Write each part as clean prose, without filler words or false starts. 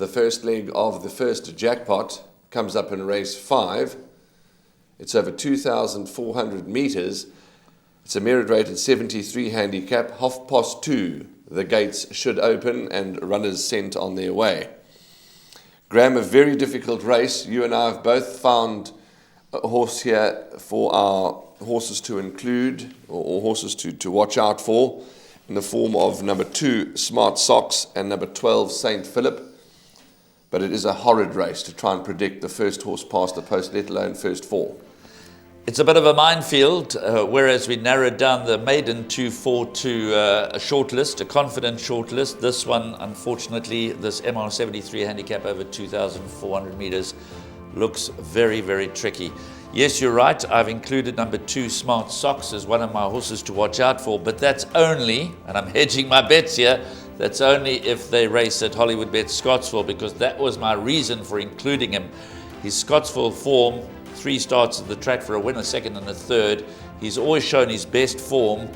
first leg of the first jackpot comes up in race 5. It's over 2,400 metres. It's a merit rated 73 handicap. 2:30, the gates should open and runners sent on their way. Graham, a very difficult race. You and I have both found a horse here for our horses to include, or horses to watch out for, in the form of number 2, Smart Socks, and number 12, St. Philip. But it is a horrid race to try and predict the first horse past the post, let alone first 4. It's a bit of a minefield, whereas we narrowed down the maiden 2-4 to a shortlist, a confident shortlist. This one, unfortunately, this MR73 handicap over 2,400 metres looks very, very tricky. Yes, you're right. I've included number 2, Smart Socks, as one of my horses to watch out for, but that's only, and I'm hedging my bets here, that's only if they race at Hollywood Bet Scottsville, because that was my reason for including him. His Scottsville form, 3 starts at the track for a winner, second and a third. He's always shown his best form,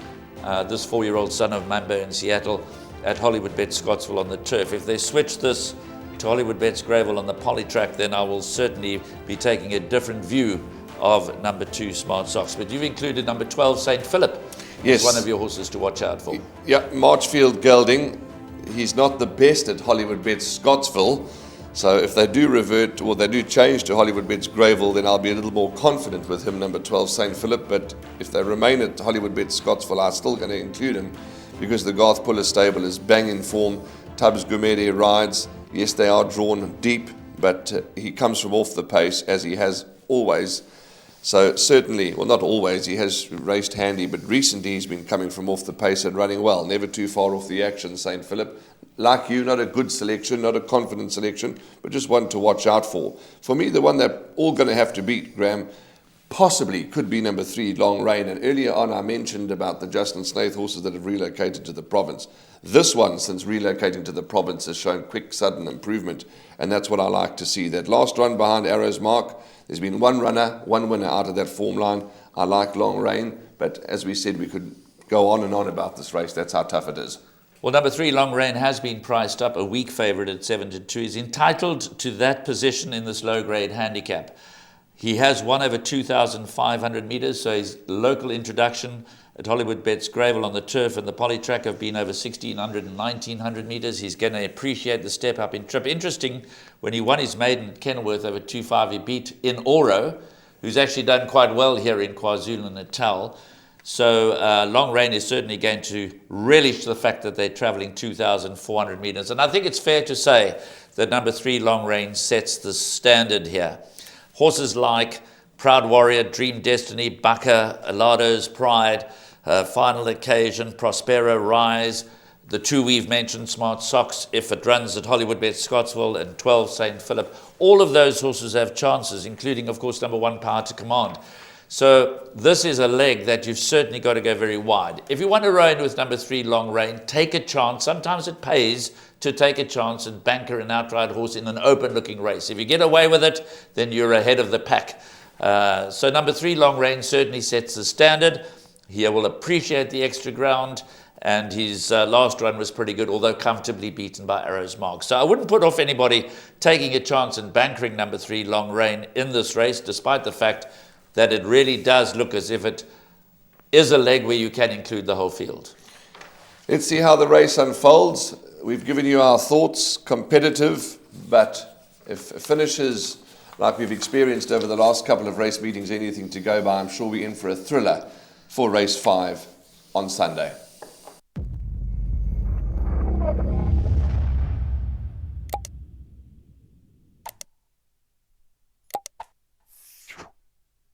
this 4-year-old son of Mambo in Seattle, at Hollywood Bet Scottsville on the turf. If they switch this to Hollywood Bet's Gravel on the poly track, then I will certainly be taking a different view of number 2, Smart Socks. But you've included number 12, St. Philip, yes, as one of your horses to watch out for. Yeah, Marchfield Gelding. He's not the best at Hollywood Bet Scottsville, so if they do revert, or they do change to Hollywood Bet's Gravel, then I'll be a little more confident with him, number 12, St. Philip. But if they remain at Hollywood Bet Scottsville, I'm still going to include him, because the Garth Puller stable is bang in form. Tubbs Gumede rides. Yes, they are drawn deep, but he comes from off the pace, as he has always. So certainly, well, not always, he has raced handy, but recently he's been coming from off the pace and running well. Never too far off the action, St. Philip. Like you, not a good selection, not a confident selection, but just one to watch out for. For me, the one they're all going to have to beat, Graham, possibly could be number 3, Long Rain. And earlier on, I mentioned about the Justin Snaith horses that have relocated to the province. This one, since relocating to the province, has shown quick, sudden improvement, and that's what I like to see. That last run behind Arrow's Mark, there's been one runner, one winner out of that form line. I like Long Rain, but as we said, we could go on and on about this race. That's how tough it is. Well, number 3, Long Rain, has been priced up, a weak favourite at 7-2. He's entitled to that position in this low-grade handicap. He has won over 2,500 metres, so his local introduction at Hollywood Bet's Gravel on the turf and the poly track have been over 1,600 and 1,900 metres. He's going to appreciate the step up in trip. Interesting, when he won his maiden at Kenilworth over 2.5, he beat In Oro, who's actually done quite well here in KwaZulu-Natal. So Long Rain is certainly going to relish the fact that they're travelling 2,400 metres. And I think it's fair to say that number 3, Long Rain, sets the standard here. Horses like Proud Warrior, Dream Destiny, Baka, Alado's Pride, Final Occasion, Prospero Rise, the 2 we've mentioned, Smart Socks, if it runs at Hollywood Bet Scottsville, and 12, St. Philip. All of those horses have chances, including, of course, number 1, Power to Command. So this is a leg that you've certainly got to go very wide. If you want to row in with number 3, Long Rain, take a chance. Sometimes it pays to take a chance and banker an outright horse in an open-looking race. If you get away with it, then you're ahead of the pack. So number 3, Long Rain, certainly sets the standard. He will appreciate the extra ground, and his last run was pretty good, although comfortably beaten by Arrow's Mark. So I wouldn't put off anybody taking a chance and bankering number 3, Long Rain, in this race, despite the fact that it really does look as if it is a leg where you can include the whole field. Let's see how the race unfolds. We've given you our thoughts, competitive, but if it finishes like we've experienced over the last couple of race meetings, anything to go by, I'm sure we're in for a thriller for race 5 on Sunday.